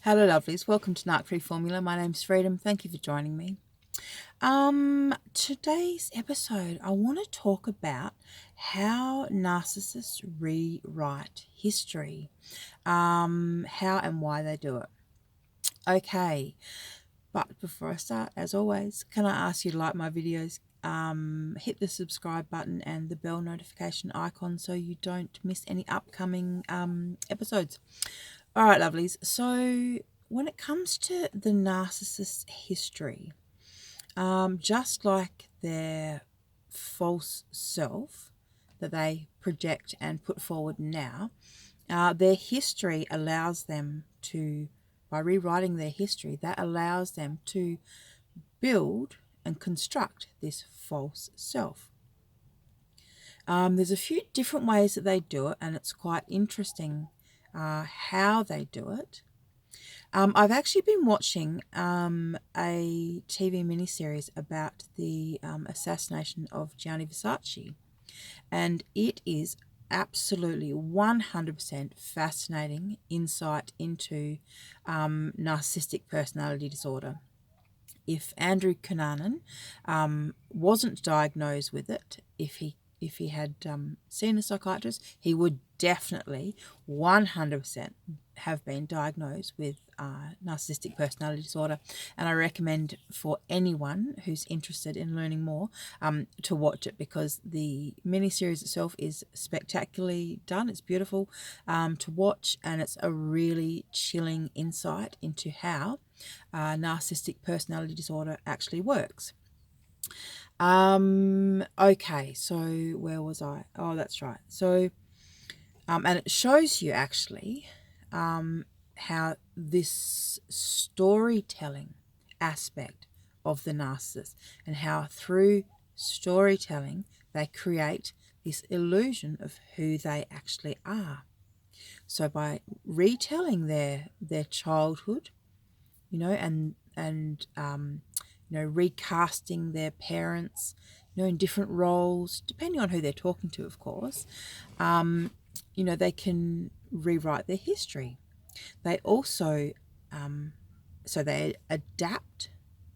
Hello lovelies, welcome to NARC Free Formula. My name's Freedom. Thank you for joining me. Today's episode, I want to talk about how narcissists rewrite history, how and why they do it. Okay, but before I start, as always, can I ask you to like my videos, hit the subscribe button and the bell notification icon so you don't miss any upcoming episodes. All right, lovelies. So when it comes to the narcissist history, just like their false self that they project and put forward now, their history allows them to, by rewriting their history, that allows them to build and construct this false self. There's a few different ways that they do it, and it's quite interesting how they do it. I've actually been watching a TV miniseries about the assassination of Gianni Versace, and it is absolutely 100% fascinating insight into narcissistic personality disorder. If Andrew Cunanan wasn't diagnosed with it, if he had seen a psychiatrist, he would definitely 100% have been diagnosed with narcissistic personality disorder. And I recommend for anyone who's interested in learning more to watch it, because the miniseries itself is spectacularly done. It's beautiful to watch, and it's a really chilling insight into how narcissistic personality disorder actually works. Okay, so where was I? Oh, that's right. So, and it shows you actually how this storytelling aspect of the narcissist, and how through storytelling they create this illusion of who they actually are. So by retelling their childhood, and recasting their parents, in different roles, depending on who they're talking to, of course, they can rewrite their history. They also, so they adapt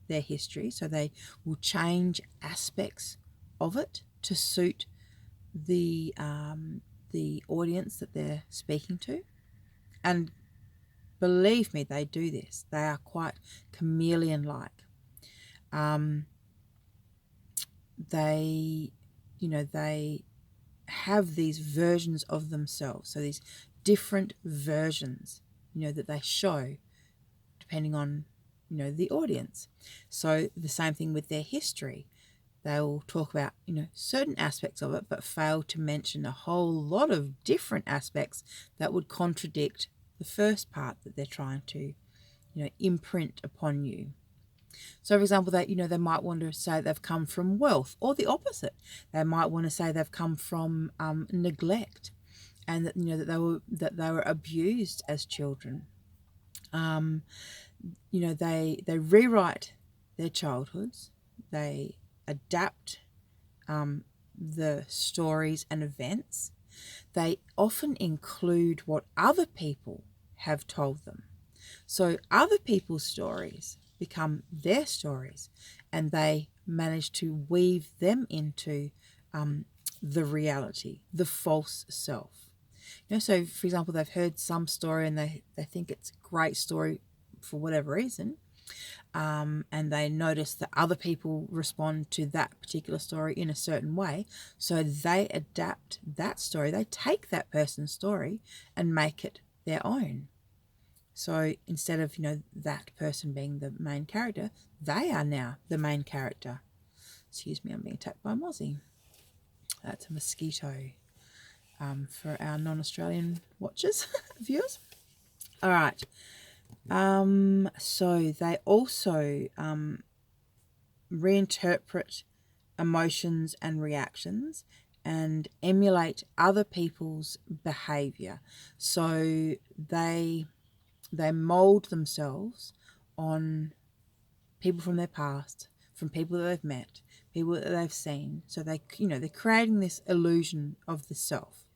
their history, so they will change aspects of it to suit the audience that they're speaking to. And believe me, they do this. They are quite chameleon-like. They have these versions of themselves, so these different versions, that they show depending on, the audience. So the same thing with their history. They will talk about, certain aspects of it, but fail to mention a whole lot of different aspects that would contradict the first part that they're trying to, imprint upon you. So, for example, they might want to say they've come from wealth, or the opposite. They might want to say they've come from neglect, and that that they were abused as children. They rewrite their childhoods. They adapt the stories and events. They often include what other people have told them. So other people's stories become their stories, and they manage to weave them into the reality, the false self. So for example, they've heard some story and they think it's a great story for whatever reason, and they notice that other people respond to that particular story in a certain way, so they adapt that story. They take that person's story and make it their own. So instead of, that person being the main character, they are now the main character. Excuse me, I'm being attacked by a mozzie. That's a mosquito for our non-Australian watchers, viewers. All right. So they also reinterpret emotions and reactions and emulate other people's behavior. So they mold themselves on people from their past, from people that they've met, people that they've seen. So they're creating this illusion of the self.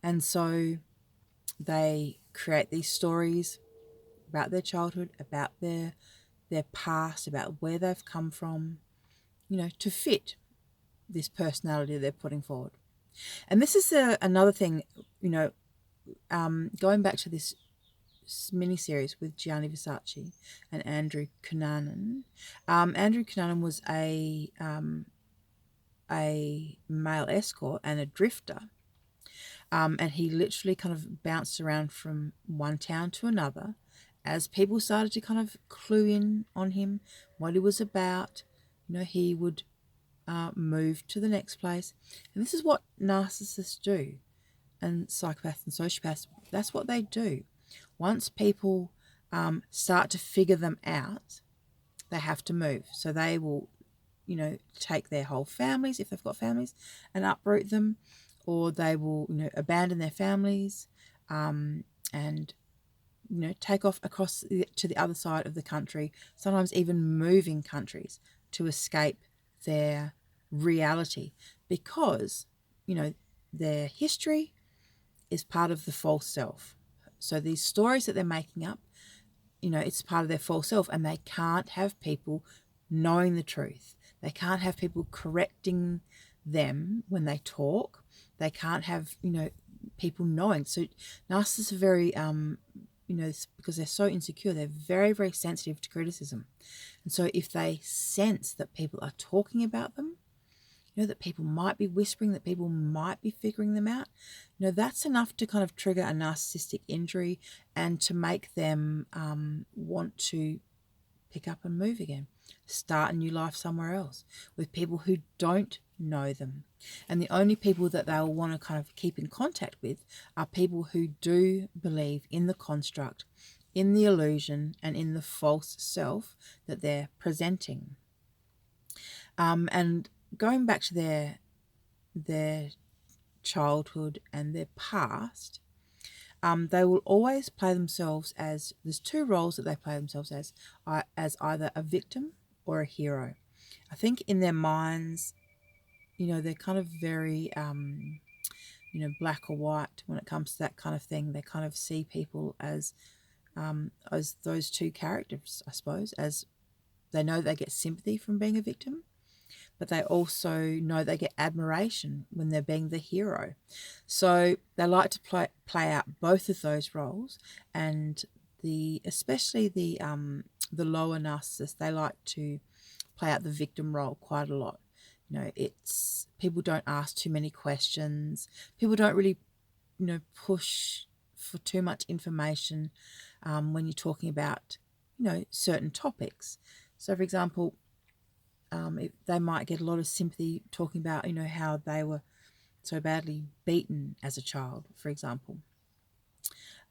And so they create these stories about their childhood, about their past, about where they've come from, to fit this personality they're putting forward. And this is another thing, going back to this mini-series with Gianni Versace and Andrew Cunanan. Andrew Cunanan was a male escort and a drifter. And he literally kind of bounced around from one town to another as people started to kind of clue in on him, what he was about. He would move to the next place. And this is what narcissists do, and psychopaths and sociopaths, that's what they do. Once people start to figure them out, they have to move. So they will, take their whole families, if they've got families, and uproot them, or they will, abandon their families and, take off across to the other side of the country, sometimes even moving countries to escape their reality, because, their history is part of the false self. So these stories that they're making up, it's part of their false self, and they can't have people knowing the truth. They can't have people correcting them when they talk. They can't have, people knowing. So narcissists are very, because they're so insecure, they're very, very sensitive to criticism. And so if they sense that people are talking about them, that people might be whispering, that people might be figuring them out, that's enough to kind of trigger a narcissistic injury and to make them want to pick up and move again, start a new life somewhere else with people who don't know them. And the only people that they'll want to kind of keep in contact with are people who do believe in the construct, in the illusion, and in the false self that they're presenting. And going back to their childhood and their past, they will always play themselves as, there's two roles that they play themselves as either a victim or a hero. I think in their minds, they're kind of very, black or white when it comes to that kind of thing. They kind of see people as those two characters, I suppose, as they know they get sympathy from being a victim, but they also know they get admiration when they're being the hero. So they like to play out both of those roles, and especially the lower narcissists, they like to play out the victim role quite a lot. It's people don't ask too many questions. People don't really, push for too much information when you're talking about, certain topics. So, for example, they might get a lot of sympathy talking about, how they were so badly beaten as a child, for example.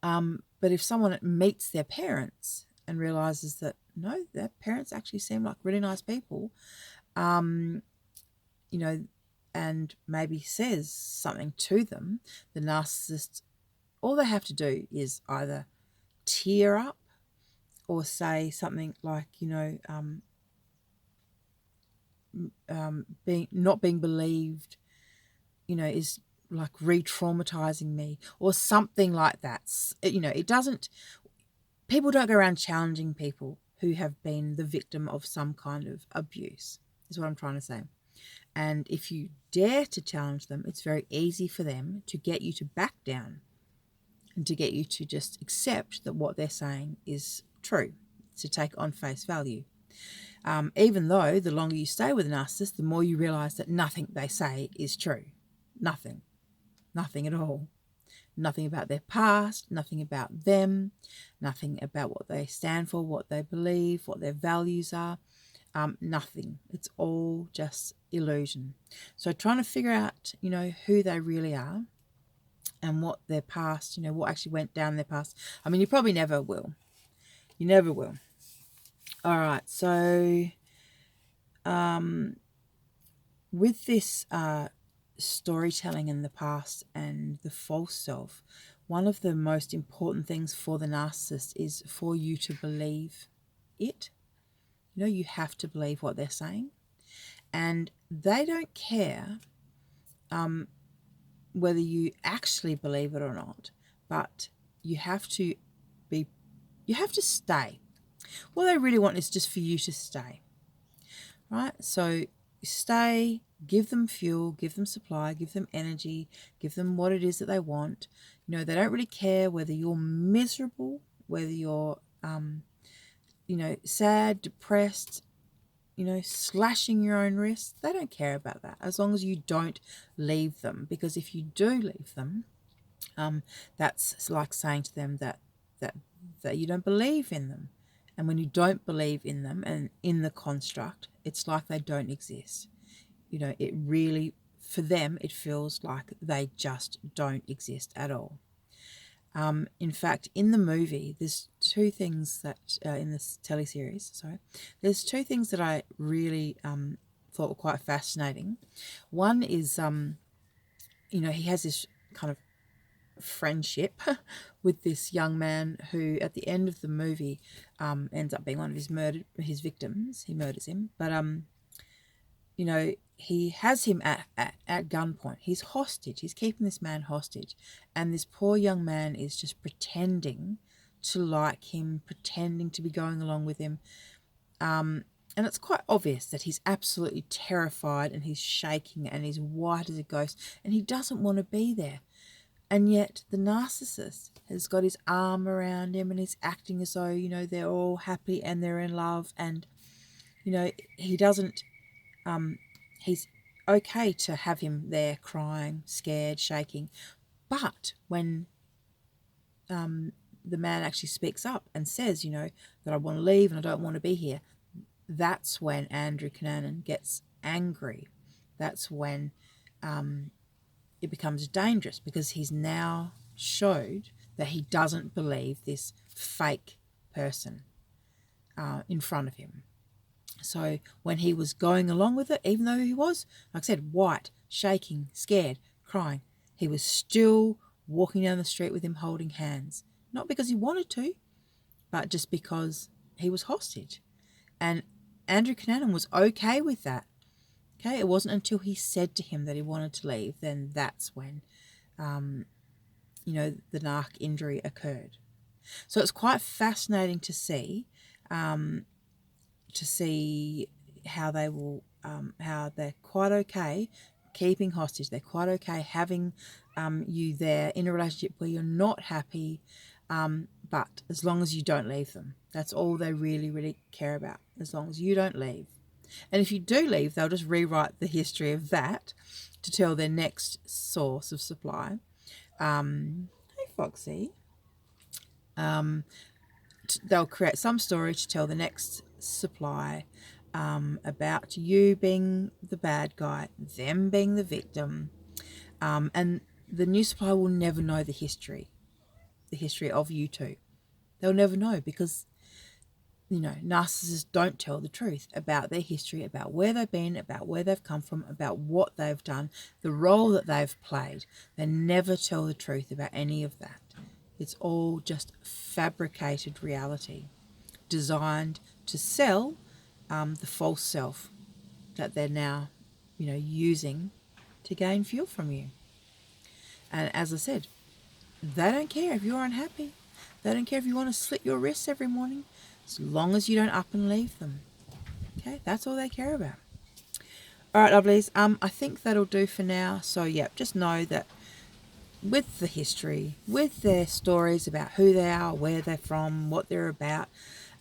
But if someone meets their parents and realizes that, no, their parents actually seem like really nice people, and maybe says something to them, the narcissist, all they have to do is either tear up or say something like, not being believed, is like re-traumatizing me, or something like that. It doesn't, people don't go around challenging people who have been the victim of some kind of abuse, is what I'm trying to say. And if you dare to challenge them, it's very easy for them to get you to back down and to get you to just accept that what they're saying is true, to take on face value. Even though the longer you stay with a narcissist, the more you realize that nothing they say is true. Nothing at all. Nothing about their past, nothing about them, nothing about what they stand for, what they believe, what their values are. Nothing. It's all just illusion. So trying to figure out, who they really are and what their past, what actually went down their past. I mean, you probably never will. You never will. All right. So with this storytelling in the past and the false self, one of the most important things for the narcissist is for you to believe it. You have to believe what they're saying, and they don't care whether you actually believe it or not, but you have to be you have to stay. What they really want is just for you to stay, right? So stay, give them fuel, give them supply, give them energy, give them what it is that they want. You know, they don't really care whether you're miserable, whether you're, you know, sad, depressed, you know, slashing your own wrists. They don't care about that as long as you don't leave them. Because if you do leave them, that's like saying to them that you don't believe in them. And when you don't believe in them and in the construct, it's like they don't exist. You know, it really, for them, it feels like they just don't exist at all. In fact, in the movie, there's two things that, in this teleseries, there's two things that I really thought were quite fascinating. One is, you know, he has this kind of friendship with this young man who at the end of the movie ends up being one of his victims. He murders him, but you know, he has him at gunpoint. He's hostage. He's keeping this man hostage, and this poor young man is just pretending to like him, pretending to be going along with him, and it's quite obvious that he's absolutely terrified and he's shaking and he's white as a ghost and he doesn't want to be there. And yet the narcissist has got his arm around him and he's acting as though, you know, they're all happy and they're in love. And, you know, he doesn't, he's okay to have him there crying, scared, shaking. But when the man actually speaks up and says, you know, that I want to leave and I don't want to be here, that's when Andrew Cunanan gets angry. That's when it becomes dangerous, because he's now showed that he doesn't believe this fake person in front of him. So when he was going along with it, even though he was, like I said, white, shaking, scared, crying, he was still walking down the street with him holding hands. Not because he wanted to, but just because he was hostage. And Andrew Cunanan was okay with that. Okay, it wasn't until he said to him that he wanted to leave, then that's when, you know, the narc injury occurred. So it's quite fascinating to see how they will, how they're quite okay keeping hostage. They're quite okay having you there in a relationship where you're not happy, but as long as you don't leave them. That's all they really, really care about, as long as you don't leave. And if you do leave, they'll just rewrite the history of that to tell their next source of supply. Hey, Foxy. They'll create some story to tell the next supply about you being the bad guy, them being the victim. And the new supply will never know the history of you two. They'll never know, because, you know, narcissists don't tell the truth about their history, about where they've been, about where they've come from, about what they've done, the role that they've played. They never tell the truth about any of that. It's all just fabricated reality designed to sell the false self that they're now, you know, using to gain fuel from you. And as I said, they don't care if you're unhappy. They don't care if you want to slit your wrists every morning, as long as you don't up and leave them. Okay, that's all they care about. All right, lovelies. I think that'll do for now. So, yeah, just know that with the history, with their stories about who they are, where they're from, what they're about,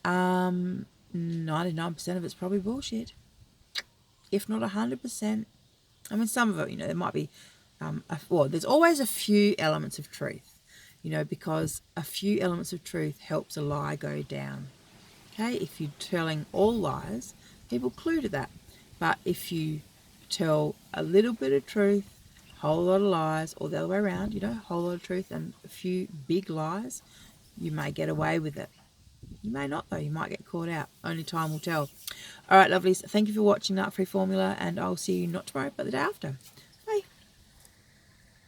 99% of it's probably bullshit. If not 100%. I mean, some of it, you know, there might be, well, there's always a few elements of truth, you know, because a few elements of truth helps a lie go down. Okay, if you're telling all lies, people clue to that. But if you tell a little bit of truth, a whole lot of lies, or the other way around, you know, a whole lot of truth and a few big lies, you may get away with it. You may not, though. You might get caught out. Only time will tell. All right, lovelies. Thank you for watching Nut Free Formula, and I'll see you not tomorrow, but the day after.